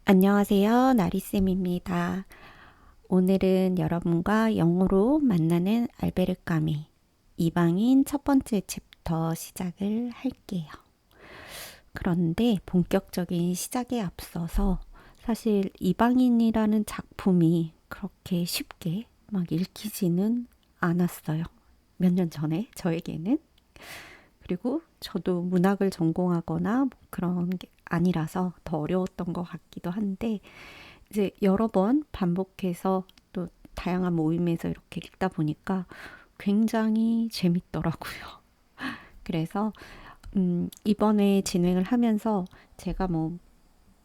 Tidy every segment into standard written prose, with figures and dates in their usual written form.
안녕하세요. 나리쌤입니다. 오늘은 여러분과 영어로 만나는 알베르 까미 이방인 첫 번째 챕터 시작을 할게요. 그런데 본격적인 시작에 앞서서 사실 이방인이라는 작품이 그렇게 쉽게 막 읽히지는 않았어요. 몇 년 전에 저에게는. 그리고 저도 문학을 전공하거나 뭐 그런 게 아니라서 더 어려웠던 것 같기도 한데 이제 여러 번 반복해서 또 다양한 모임에서 이렇게 읽다 보니까 굉장히 재밌더라고요. 그래서 이번에 진행을 하면서 제가 뭐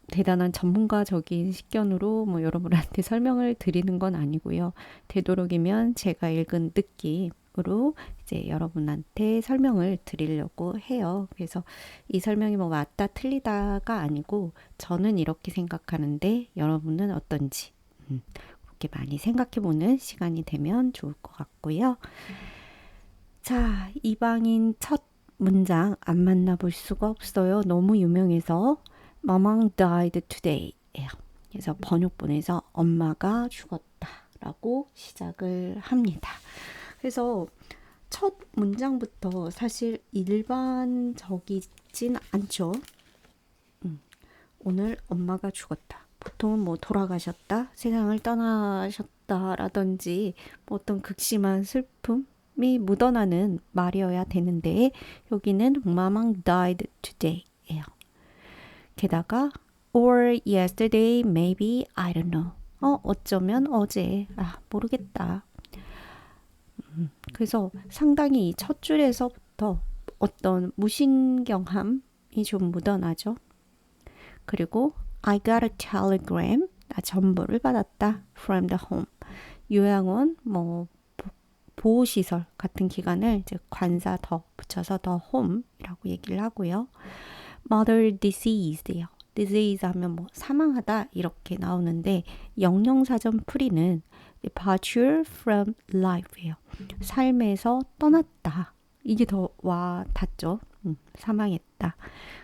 대단한 전문가적인 식견으로 뭐 여러분한테 설명을 드리는 건 아니고요. 되도록이면 제가 읽은 느낌으로 이제 여러분한테 설명을 드리려고 해요. 그래서 이 설명이 뭐 맞다 틀리다가 아니고 저는 이렇게 생각하는데 여러분은 어떤지 그렇게 많이 생각해보는 시간이 되면 좋을 것 같고요. 자, 이방인 첫 문장 안 만나볼 수가 없어요. 너무 유명해서 Mom died today 예요. 그래서 번역본에서 엄마가 죽었다라고 시작을 합니다. 그래서 첫 문장부터 사실 일반적이진 않죠. 오늘 엄마가 죽었다. 보통은 뭐 돌아가셨다, 세상을 떠나셨다라든지 뭐 어떤 극심한 슬픔이 묻어나는 말이어야 되는데 여기는 Mom died today예요. 게다가 or yesterday, maybe, I don't know. 어쩌면 어제, 모르겠다. 그래서 상당히 이 첫 줄에서부터 어떤 무신경함이 좀 묻어나죠. 그리고 I got a telegram. 나 전보를 받았다. From the home. 요양원, 뭐 보호시설 같은 기관을 이제 관사 더 붙여서 the home이라고 얘기를 하고요. Mother disease요. disease 하면 뭐 사망하다 이렇게 나오는데 영영사전 풀이는 departure from life예요. 삶에서 떠났다. 이게 더 와 닿죠. 사망했다.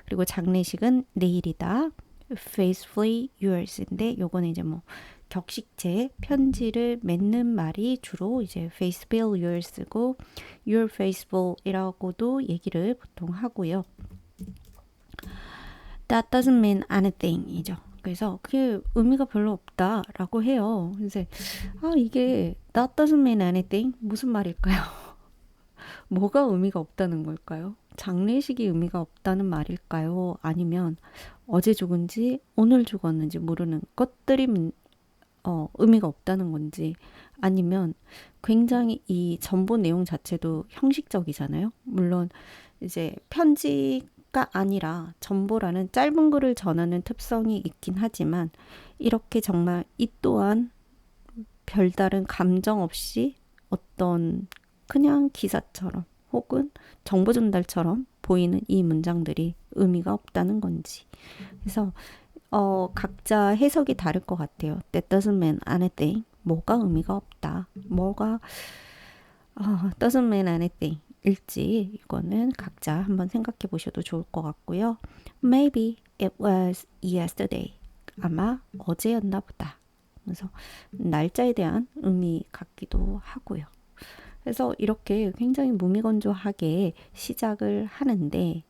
그리고 장례식은 내일이다. faithfully yours인데 요거는 이제 뭐 격식체 편지를 맺는 말이 주로 이제 faithful yours고 your faithful이라고도 얘기를 보통 하고요. That doesn't mean anything이죠. 그래서 그게 의미가 별로 없다라고 해요. 그래서 이게 that doesn't mean anything 무슨 말일까요? 뭐가 의미가 없다는 걸까요? 장례식이 의미가 없다는 말일까요? 아니면 어제 죽은지 오늘 죽었는지 모르는 것들이 의미가 없다는 건지 아니면 굉장히 이 전본 내용 자체도 형식적이잖아요. 물론 이제 편지가 아니라 전보라는 짧은 글을 전하는 특성이 있긴 하지만 이렇게 정말 이 또한 별다른 감정 없이 어떤 그냥 기사처럼 혹은 정보 전달처럼 보이는 이 문장들이 의미가 없다는 건지. 그래서 각자 해석이 다를 것 같아요. That doesn't mean anything. 뭐가 의미가 없다. 뭐가 doesn't mean anything. 일지 이거는 각자 한번 생각해 보셔도 좋을 것 같고요. Maybe it was yesterday. 아마 어제였나 보다. 그래서 날짜에 대한 의미 같기도 하고요. 그래서 이렇게 굉장히 무미건조하게 시작을 하는데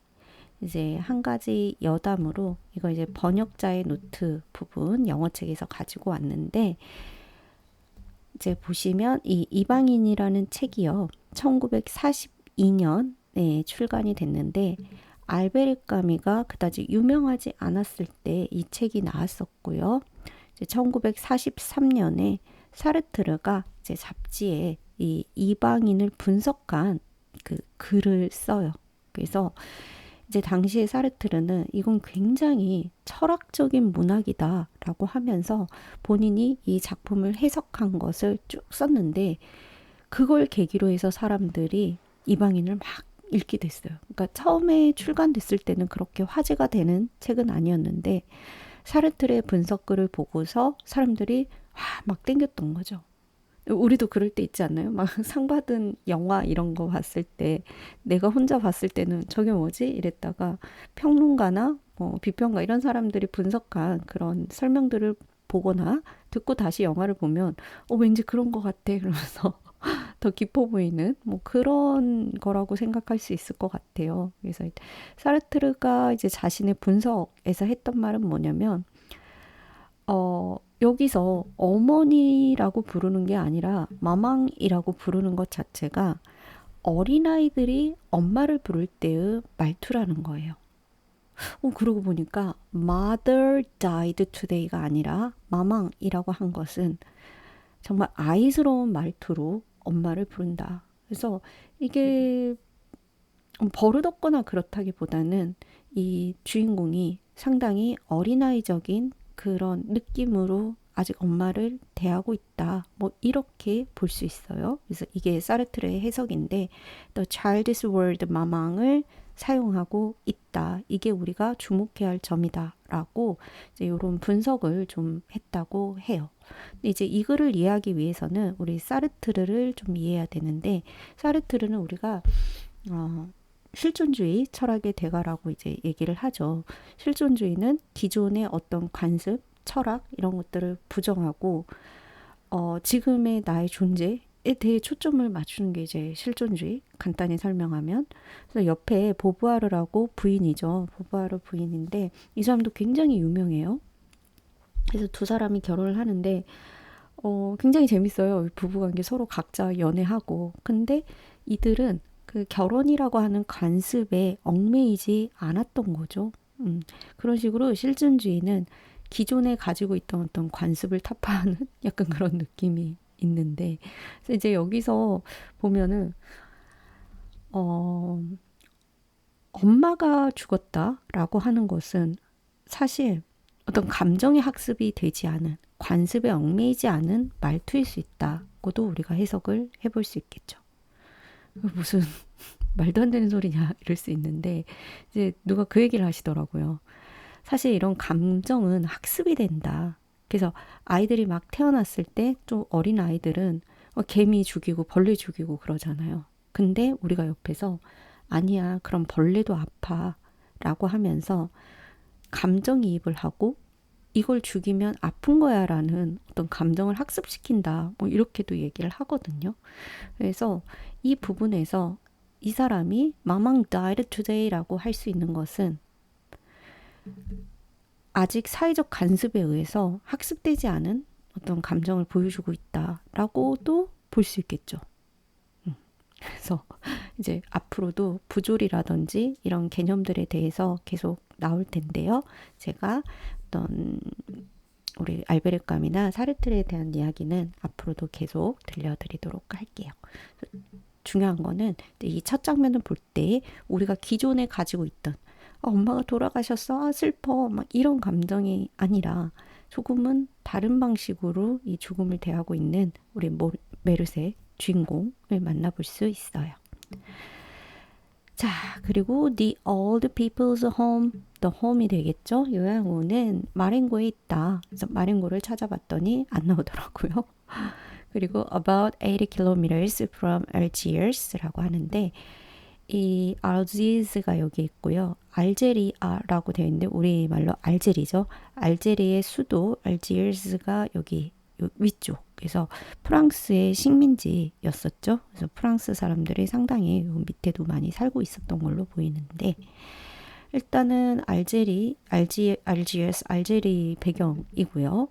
이제 한 가지 여담으로 이거 이제 번역자의 노트 부분 영어책에서 가지고 왔는데 이제 보시면 이 이방인이라는 책이요. 1942년에 출간이 됐는데 알베르 까미가 그다지 유명하지 않았을 때 이 책이 나왔었고요. 이제 1943년에 사르트르가 이제 잡지에 이 이방인을 분석한 그 글을 써요. 그래서 이제 당시에 사르트르는 이건 굉장히 철학적인 문학이다라고 하면서 본인이 이 작품을 해석한 것을 쭉 썼는데 그걸 계기로 해서 사람들이 이방인을 막 읽게 됐어요. 그러니까 처음에 출간됐을 때는 그렇게 화제가 되는 책은 아니었는데 사르트르의 분석글을 보고서 사람들이 막 땡겼던 거죠. 우리도 그럴 때 있지 않나요? 막 상 받은 영화 이런 거 봤을 때 내가 혼자 봤을 때는 저게 뭐지? 이랬다가 평론가나 뭐 비평가 이런 사람들이 분석한 그런 설명들을 보거나 듣고 다시 영화를 보면 왠지 그런 것 같아 그러면서 더 깊어 보이는 뭐 그런 거라고 생각할 수 있을 것 같아요. 그래서 사르트르가 이제 자신의 분석에서 했던 말은 뭐냐면 여기서 어머니라고 부르는 게 아니라 마망이라고 부르는 것 자체가 어린아이들이 엄마를 부를 때의 말투라는 거예요. 그러고 보니까 mother died today가 아니라 마망이라고 한 것은 정말 아이스러운 말투로 엄마를 부른다. 그래서 이게 버릇없거나 그렇다기보다는 이 주인공이 상당히 어린아이적인 그런 느낌으로 아직 엄마를 대하고 있다. 뭐 이렇게 볼 수 있어요. 그래서 이게 사르트르의 해석인데 The child's word 마망을 사용하고 있다. 이게 우리가 주목해야 할 점이다. 라고 이제 이런 분석을 좀 했다고 해요. 이제 이 글을 이해하기 위해서는 우리 사르트르를 좀 이해해야 되는데 사르트르는 우리가 실존주의 철학의 대가라고 이제 얘기를 하죠. 실존주의는 기존의 어떤 관습, 철학 이런 것들을 부정하고 지금의 나의 존재에 대해 초점을 맞추는 게 이제 실존주의. 간단히 설명하면 그래서 옆에 보부아르라고 부인이죠. 보부아르 부인인데 이 사람도 굉장히 유명해요. 그래서 두 사람이 결혼을 하는데 굉장히 재밌어요. 부부관계 서로 각자 연애하고 근데 이들은 그 결혼이라고 하는 관습에 얽매이지 않았던 거죠. 그런 식으로 실존주의는 기존에 가지고 있던 어떤 관습을 타파하는 약간 그런 느낌이 있는데 그래서 이제 여기서 보면은 엄마가 죽었다라고 하는 것은 사실 어떤 감정의 학습이 되지 않은 관습에 얽매이지 않은 말투일 수 있다고도 우리가 해석을 해볼 수 있겠죠. 무슨 말도 안 되는 소리냐 이럴 수 있는데 이제 누가 그 얘기를 하시더라고요. 사실 이런 감정은 학습이 된다. 그래서 아이들이 막 태어났을 때 좀 어린 아이들은 개미 죽이고 벌레 죽이고 그러잖아요. 근데 우리가 옆에서 아니야 그럼 벌레도 아파 라고 하면서 감정이입을 하고 이걸 죽이면 아픈 거야 라는 어떤 감정을 학습시킨다. 뭐 이렇게도 얘기를 하거든요. 그래서 이 부분에서 이 사람이 마망 died today라고 할 수 있는 것은 아직 사회적 간습에 의해서 학습되지 않은 어떤 감정을 보여주고 있다라고도 볼 수 있겠죠. 그래서 이제 앞으로도 부조리라든지 이런 개념들에 대해서 계속 나올 텐데요. 제가 어떤 우리 알베르 까미나 사르트르에 대한 이야기는 앞으로도 계속 들려드리도록 할게요. 중요한 거는 이 첫 장면을 볼 때 우리가 기존에 가지고 있던 엄마가 돌아가셨어 슬퍼 막 이런 감정이 아니라 조금은 다른 방식으로 이 죽음을 대하고 있는 우리 메르세 주인공을 만나볼 수 있어요. 자, 그리고 The Old People's Home, The Home이 되겠죠? 요양원은 마렌고에 있다. 그래서 마렌고를 찾아봤더니 안 나오더라고요. 그리고 About 80 kilometers from Algiers 라고 하는데 이 알지스가 여기 있고요. 알제리아라고 되어 있는데 우리말로 알제리죠. 알제리의 수도 알지르스가 여기 위쪽. 그래서 프랑스의 식민지였었죠. 그래서 프랑스 사람들이 상당히 밑에도 많이 살고 있었던 걸로 보이는데 일단은 알제리 배경이고요.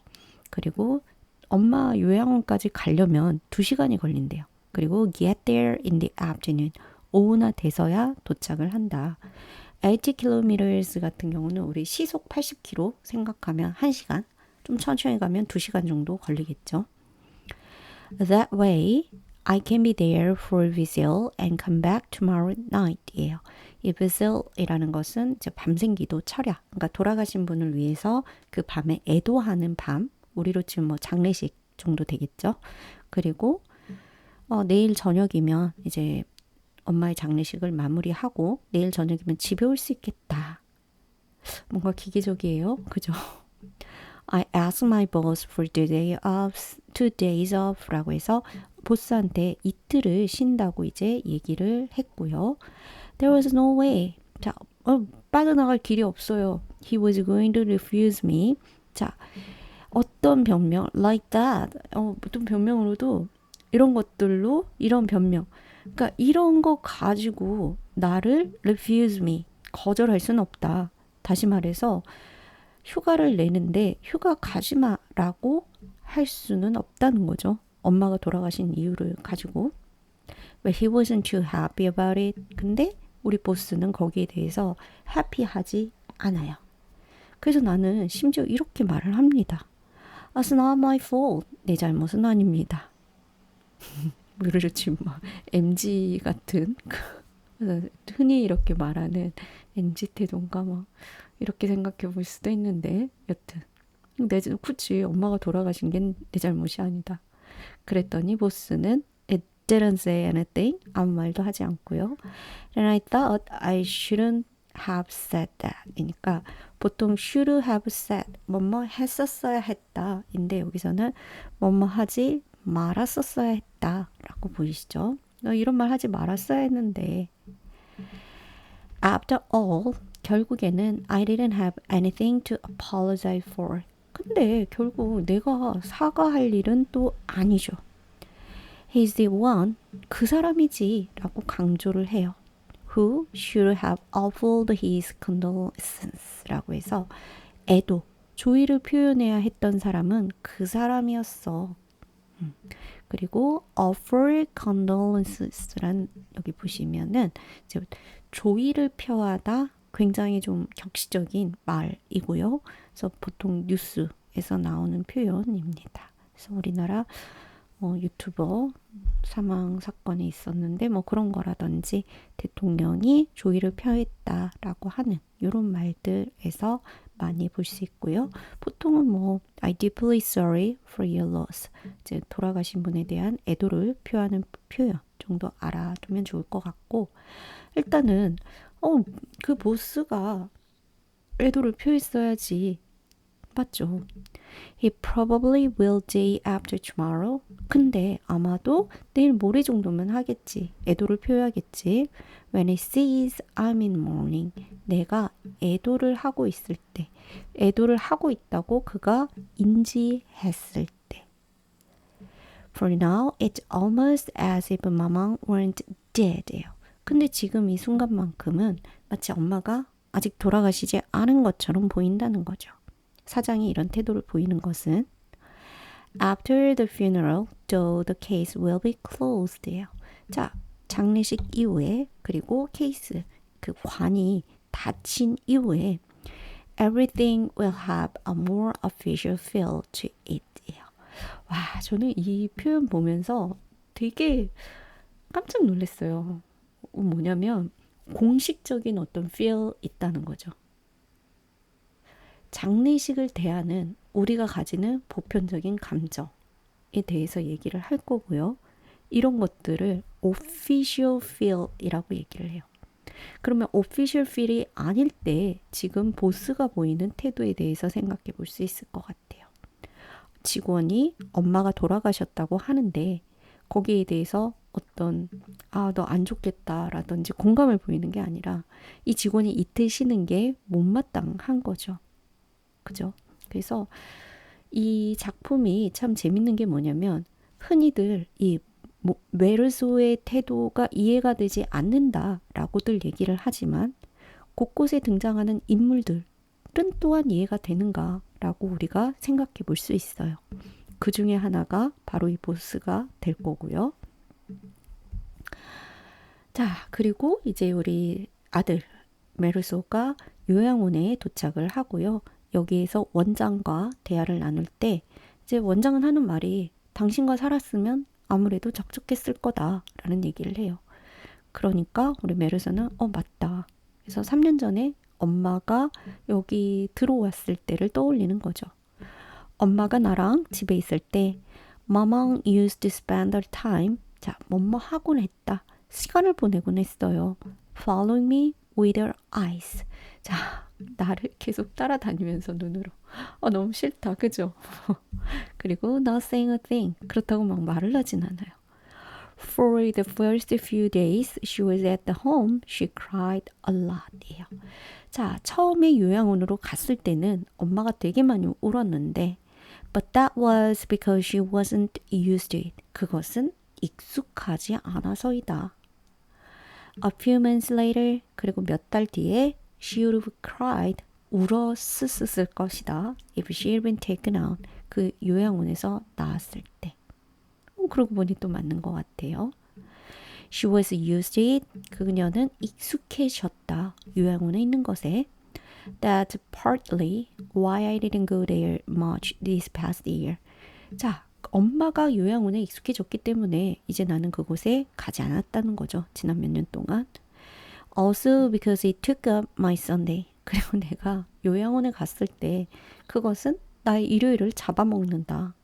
그리고 엄마 요양원까지 가려면 2시간이 걸린대요. 그리고 get there in the afternoon. 오후나 돼서야 도착을 한다. 80km 같은 경우는 우리 시속 80km 생각하면 1시간, 좀 천천히 가면 2시간 정도 걸리겠죠. That way, I can be there for visil and come back tomorrow night 예요. 이 visil이라는 것은 이제 밤생기도 철야, 그러니까 돌아가신 분을 위해서 그 밤에 애도하는 밤, 우리로 치면 뭐 장례식 정도 되겠죠. 그리고 내일 저녁이면 이제 엄마의 장례식을 마무리하고 내일 저녁이면 집에 올 수 있겠다. 뭔가 기계적이에요. 그죠? I asked my boss for 2 days off 라고 해서 보스한테 이틀을 쉰다고 이제 얘기를 했고요. There was no way. 자, 빠져나갈 길이 없어요. he was going to refuse me. 자, 어떤 변명, like that. 어떤 변명으로도 이런 것들로 이런 변명. 그러니까 이런 거 가지고 나를 refuse me, 거절할 수는 없다. 다시 말해서 휴가를 내는데 휴가 가지 마라고 할 수는 없다는 거죠. 엄마가 돌아가신 이유를 가지고. But he wasn't too happy about it. 근데 우리 보스는 거기에 대해서 해피하지 않아요. 그래서 나는 심지어 이렇게 말을 합니다. It's not my fault. 내 잘못은 아닙니다. 모르겠지 뭐 MG 같은 흔히 이렇게 말하는 MG 태도인가 뭐 이렇게 생각해 볼 수도 있는데 여튼 굳이 엄마가 돌아가신 게 내 잘못이 아니다. 그랬더니 보스는 It didn't say anything. 아무 말도 하지 않고요. And I thought I shouldn't have said that. 이니까 보통 should have said 뭐뭐 했었어야 했다 인데 여기서는 뭐뭐 하지 말았었어야 했다 라고 보이시죠? 너 이런 말 하지 말았어야 했는데 After all 결국에는 I didn't have anything to apologize for. 근데 결국 내가 사과할 일은 또 아니죠. He's the one, 그 사람이지 라고 강조를 해요. Who should have offered his condolences 라고 해서 애도, 조의를 표현해야 했던 사람은 그 사람이었어. 그리고 offer condolences란 여기 보시면은 이제 조의를 표하다 굉장히 좀 격시적인 말이고요. 그래서 보통 뉴스에서 나오는 표현입니다. 그래서 우리나라 유튜버 사망 사건이 있었는데 뭐 그런 거라든지 대통령이 조의를 표했다라고 하는 이런 말들에서 많이 볼 수 있고요. 보통은 뭐 I deeply sorry for your loss. 이제 돌아가신 분에 대한 애도를 표하는 표현 정도 알아두면 좋을 것 같고 일단은 그 보스가 애도를 표했어야지. 맞죠? He probably will day after tomorrow. 근데 아마도 내일 모레 정도면 하겠지. 애도를 표해야겠지. When he sees I'm in mourning. 내가 애도를 하고 있을 때. 애도를 하고 있다고 그가 인지했을 때. For now, it's almost as if Mama weren't dead. 근데 지금 이 순간만큼은 마치 엄마가 아직 돌아가시지 않은 것처럼 보인다는 거죠. 사장이 이런 태도를 보이는 것은 After the funeral, though the case will be closed. 자, 장례식 이후에 그리고 케이스, 그 관이 닫힌 이후에 Everything will have a more official feel to it. 와, 저는 이 표현 보면서 되게 깜짝 놀랐어요. 뭐냐면 공식적인 어떤 feel 있다는 거죠. 장례식을 대하는 우리가 가지는 보편적인 감정에 대해서 얘기를 할 거고요. 이런 것들을 official feel이라고 얘기를 해요. 그러면 official feel이 아닐 때 지금 보스가 보이는 태도에 대해서 생각해 볼 수 있을 것 같아요. 직원이 엄마가 돌아가셨다고 하는데 거기에 대해서 어떤 너 안 좋겠다라든지 공감을 보이는 게 아니라 이 직원이 이틀 쉬는 게 못마땅한 거죠. 그죠? 그래서 이 작품이 참 재밌는 게 뭐냐면 흔히들 이 메르소의 태도가 이해가 되지 않는다라고들 얘기를 하지만 곳곳에 등장하는 인물들은 또한 이해가 되는가라고 우리가 생각해 볼 수 있어요. 그 중에 하나가 바로 이 보스가 될 거고요. 자, 그리고 이제 우리 아들 메르소가 요양원에 도착을 하고요. 여기에서 원장과 대화를 나눌 때 이제 원장은 하는 말이 당신과 살았으면 아무래도 적적했을 거다라는 얘기를 해요. 그러니까 우리 메르소는 맞다. 그래서 3년 전에 엄마가 여기 들어왔을 때를 떠올리는 거죠. 엄마가 나랑 집에 있을 때 Mama used to spend her time 자, 뭐뭐 하곤 했다. 시간을 보내곤 했어요. Following me with her eyes. 자, 나를 계속 따라다니면서 눈으로. 너무 싫다. 그죠? 그리고 not saying a thing. 그렇다고 막 말을 하진 않아요. For the first few days she was at the home, she cried a lot. 이에요. 자, 처음에 요양원으로 갔을 때는 엄마가 되게 많이 울었는데 But that was because she wasn't used to it. 그것은 익숙하지 않아서이다. A few months later, 그리고 몇 달 뒤에 she would have cried, 울었을 것이다. If she had been taken out, 그 요양원에서 나왔을 때. 그러고 보니 또 맞는 것 같아요. She was used to it. 그녀는 익숙해졌다. 요양원에 있는 것에. That's partly why I didn't go there much this past year. 자, 엄마가 요양원에 익숙해졌기 때문에 이제 나는 그곳에 가지 않았다는 거죠. 지난 몇 년 동안. Also because it took up my Sunday. 그리고 내가 요양원에 갔을 때 그것은 나의 일요일을 잡아먹는다.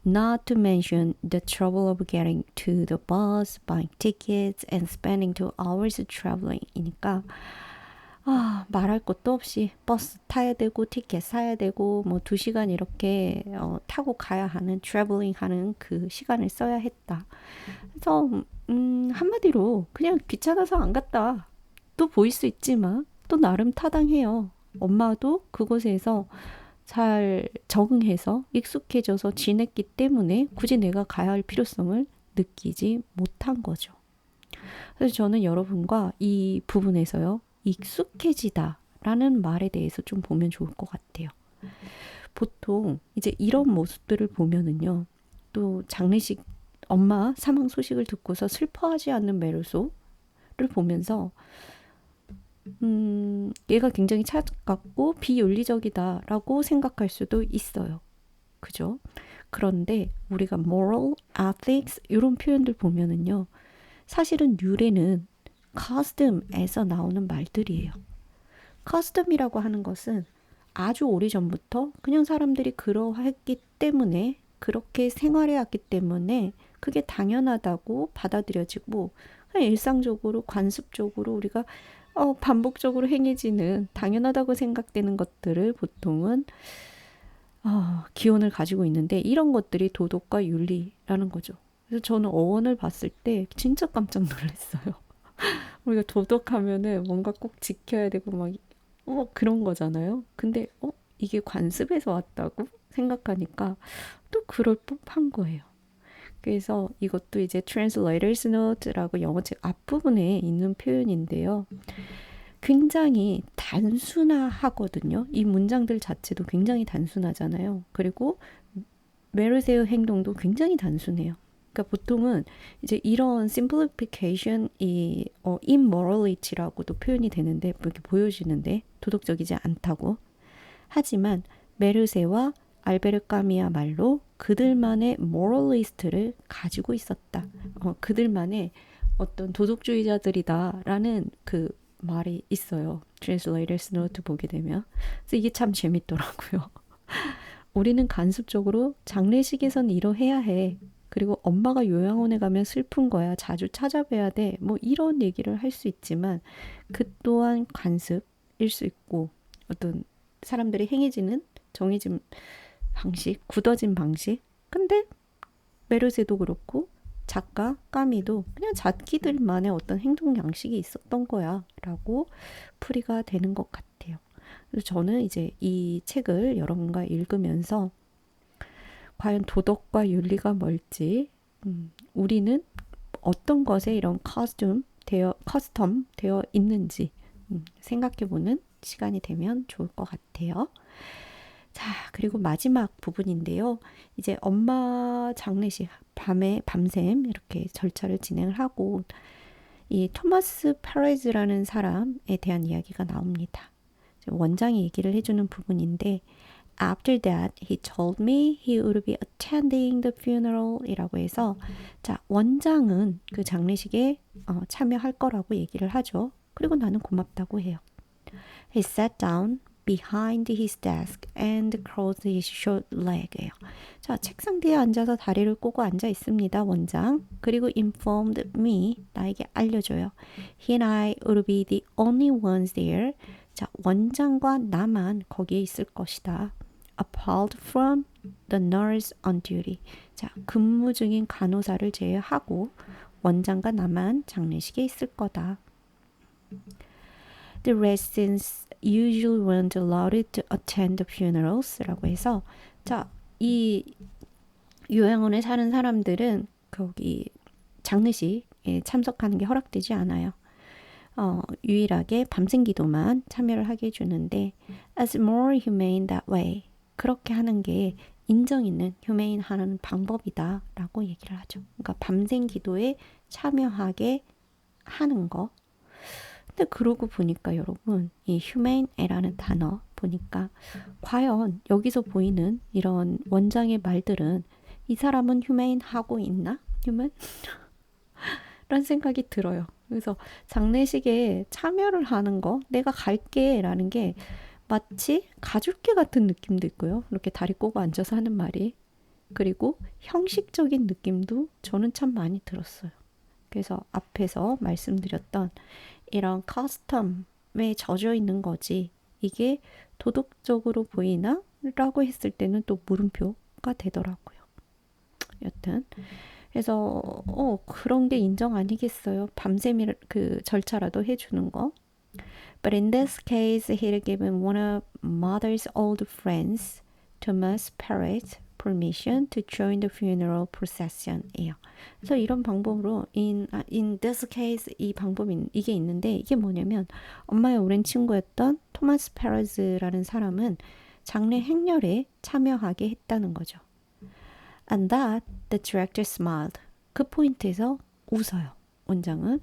Not to mention the trouble of getting to the bus, buying tickets, and spending 2 hours traveling. 이니까 말할 것도 없이 버스 타야 되고 티켓 사야 되고 뭐 2시간 이렇게 타고 가야 하는 traveling 하는 그 시간을 써야 했다. 그래서 한마디로 그냥 귀찮아서 안 갔다. 또 보일 수 있지만 또 나름 타당해요. 엄마도 그곳에서 잘 적응해서 익숙해져서 지냈기 때문에 굳이 내가 가야 할 필요성을 느끼지 못한 거죠. 그래서 저는 여러분과 이 부분에서요. 익숙해지다 라는 말에 대해서 좀 보면 좋을 것 같아요. 보통 이제 이런 모습들을 보면은요. 또 장례식 엄마 사망 소식을 듣고서 슬퍼하지 않는 메르소를 보면서 얘가 굉장히 차갑고 비윤리적이다라고 생각할 수도 있어요. 그죠? 그런데 우리가 moral, ethics 이런 표현들 보면은요. 사실은 유래는 custom에서 나오는 말들이에요. custom이라고 하는 것은 아주 오래전부터 그냥 사람들이 그러했기 때문에 그렇게 생활해왔기 때문에 그게 당연하다고 받아들여지고 그냥 일상적으로 관습적으로 우리가 반복적으로 행해지는 당연하다고 생각되는 것들을 보통은 기원을 가지고 있는데 이런 것들이 도덕과 윤리라는 거죠. 그래서 저는 어원을 봤을 때 진짜 깜짝 놀랐어요. 우리가 도덕하면은 뭔가 꼭 지켜야 되고 막 그런 거잖아요. 근데 이게 관습에서 왔다고 생각하니까 또 그럴 법한 거예요. 그래서 이것도 이제 Translator's Note라고 영어책 앞부분에 있는 표현인데요. 굉장히 단순하거든요. 이 문장들 자체도 굉장히 단순하잖아요. 그리고 메르세의 행동도 굉장히 단순해요. 그러니까 보통은 이제 이런 simplification이 immorality라고도 표현이 되는데 이렇게 보여지는데 도덕적이지 않다고. 하지만 메르세와 알베르 까미야말로 그들만의 moralist를 가지고 있었다. 그들만의 어떤 도덕주의자들이다라는 그 말이 있어요. Translator's Note 보게 되면. 그래서 이게 참 재밌더라고요. 우리는 간습적으로 장례식에선 이러해야 해. 그리고 엄마가 요양원에 가면 슬픈 거야. 자주 찾아뵈야 돼. 뭐 이런 얘기를 할 수 있지만 그 또한 관습일 수 있고 어떤 사람들이 행해지는 정해진 방식, 굳어진 방식. 근데 메르세도 그렇고 작가 까미도 그냥 자기들만의 어떤 행동 양식이 있었던 거야 라고 풀이가 되는 것 같아요. 그래서 저는 이제 이 책을 여러분과 읽으면서 과연 도덕과 윤리가 뭘지 우리는 어떤 것에 이런 커스텀 되어 있는지 생각해보는 시간이 되면 좋을 것 같아요. 자, 그리고 마지막 부분인데요. 이제 엄마 장례식 밤샘 이렇게 절차를 진행을 하고 이 토마스 페레즈라는 사람에 대한 이야기가 나옵니다. 원장이 얘기를 해주는 부분인데 After that, he told me he would be attending the funeral 이라고 해서 자, 원장은 그 장례식에 참여할 거라고 얘기를 하죠. 그리고 나는 고맙다고 해요. He sat down behind his desk and crossed his short leg예요. 자, 책상 뒤에 앉아서 다리를 꼬고 앉아 있습니다. 원장. 그리고 informed me, 나에게 알려줘요. He and I would be the only ones there. 자, 원장과 나만 거기에 있을 것이다. apart from the nurse on duty. 자, 근무 중인 간호사를 제외하고 원장과 나만 장례식에 있을 거다. The residents usually weren't allowed to attend the funerals 라고 해서 자, 이 요양원에 사는 사람들은 거기 장례식에 참석하는 게 허락되지 않아요. 유일하게 밤샘 기도만 참여를 하게 해주는데 as more humane that way. 그렇게 하는 게 인정 있는 humane 하는 방법이다 라고 얘기를 하죠. 그러니까 밤샘 기도에 참여하게 하는 거. 근데 그러고 보니까 여러분 이 humane이라는 단어 보니까 과연 여기서 보이는 이런 원장의 말들은 이 사람은 humane 하고 있나? human? 라는 생각이 들어요. 그래서 장례식에 참여를 하는 거 내가 갈게 라는 게 마치 가줄게 같은 느낌도 있고요. 이렇게 다리 꼬고 앉아서 하는 말이. 그리고 형식적인 느낌도 저는 참 많이 들었어요. 그래서 앞에서 말씀드렸던 이런 커스텀에 젖어 있는 거지 이게 도덕적으로 보이나? 라고 했을 때는 또 물음표가 되더라고요. 여튼 그래서 그런 게 인정 아니겠어요. 밤샘이 그 절차라도 해주는 거. But in this case, he had given one of mother's old friends, Thomas Parrott, permission to join the funeral procession이에요. 그래서 이런 방법으로 in this case 이 방법이 이게 있는데 이게 뭐냐면 엄마의 오랜 친구였던 토마스 페러즈라는 사람은 장례 행렬에 참여하게 했다는 거죠. And that the director smiled. 그 포인트에서 웃어요. 원장은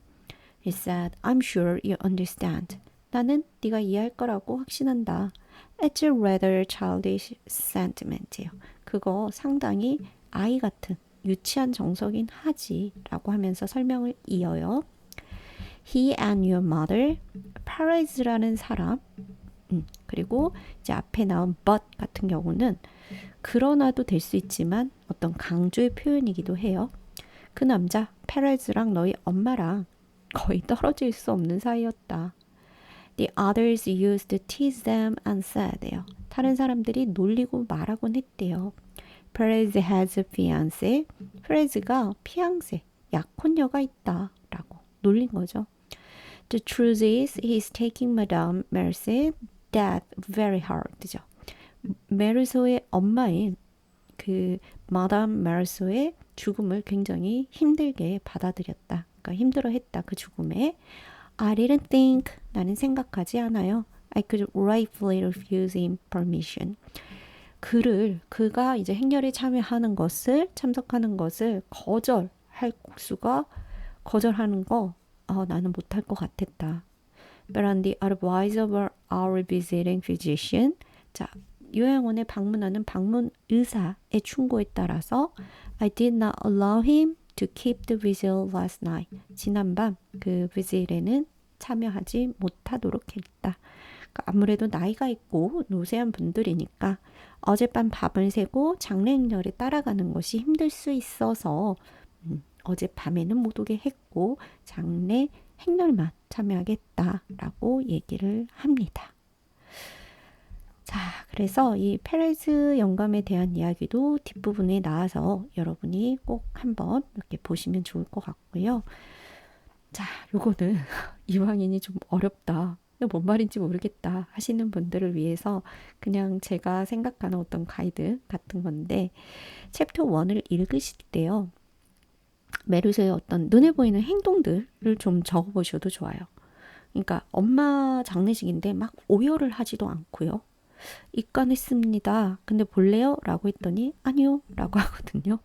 He said, I'm sure you understand. 나는 네가 이해할 거라고 확신한다. It's a rather childish sentiment이에요. 그거 상당히 아이 같은 유치한 정서긴 하지 라고 하면서 설명을 이어요. He and your mother, Perez라는 사람 그리고 이제 앞에 나온 but 같은 경우는 그러나도 될 수 있지만 어떤 강조의 표현이기도 해요. 그 남자 페레즈랑 너희 엄마랑 거의 떨어질 수 없는 사이였다. The others used to tease them and said요. 다른 사람들이 놀리고 말하곤 했대요. Perez has a fiancé. 페레즈가 피앙세, 약혼녀가 있다 라고 놀린 거죠. The truth is he's taking Madame Mercy's death very hard죠. 메르소의 엄마인 그 마담 메르소의 죽음을 굉장히 힘들게 받아들였다. 그러니까 힘들어했다. 그 죽음에 I didn't think 나는 생각하지 않아요. I could rightfully refuse him permission. 그가 이제 행렬에 참여하는 것을 참석하는 것을 거절하는 거 나는 못할 것 같았다. But on the advice of our visiting physician, 자 요양원에 방문하는 방문 의사의 충고에 따라서 I did not allow him to keep the vigil last night. 지난밤 그 비질에는 참여하지 못하도록 했다. 그러니까 아무래도 나이가 있고 노쇠한 분들이니까 어젯밤 밤을 새고 장례 행렬에 따라가는 것이 힘들 수 있어서 어젯밤에는 못 오게 했고 장례 행렬만 참여하겠다라고 얘기를 합니다. 자, 그래서 이 페레즈 영감에 대한 이야기도 뒷부분에 나와서 여러분이 꼭 한번 이렇게 보시면 좋을 것 같고요. 자, 요거는 이방인이 좀 어렵다. 뭔 말인지 모르겠다 하시는 분들을 위해서 그냥 제가 생각하는 어떤 가이드 같은 건데 챕터 1을 읽으실 때요. 메르소의 어떤 눈에 보이는 행동들을 좀 적어보셔도 좋아요. 그러니까 엄마 장례식인데 막 오열을 하지도 않고요. 입관했습니다. 근데 볼래요? 라고 했더니 아니요 라고 하거든요.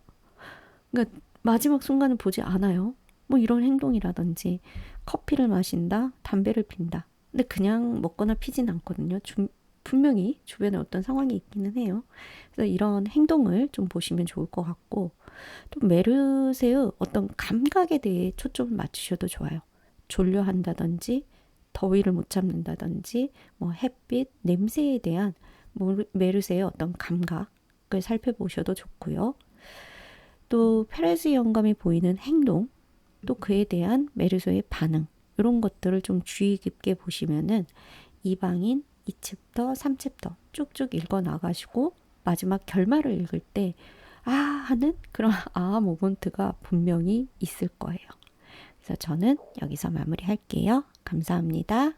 그러니까 마지막 순간을 보지 않아요. 뭐 이런 행동이라든지 커피를 마신다, 담배를 핀다. 근데 그냥 먹거나 피진 않거든요. 분명히 주변에 어떤 상황이 있기는 해요. 그래서 이런 행동을 좀 보시면 좋을 것 같고 또 메르세의 어떤 감각에 대해 초점을 맞추셔도 좋아요. 졸려한다든지 더위를 못 참는다든지 뭐 햇빛, 냄새에 대한 메르세의 어떤 감각을 살펴보셔도 좋고요. 또 페레즈 영감이 보이는 행동, 또 그에 대한 메르소의 반응 이런 것들을 좀 주의 깊게 보시면은 이방인 2챕터, 3챕터 쭉쭉 읽어 나가시고 마지막 결말을 읽을 때 아 하는 그런 아 모먼트가 분명히 있을 거예요. 그래서 저는 여기서 마무리할게요. 감사합니다.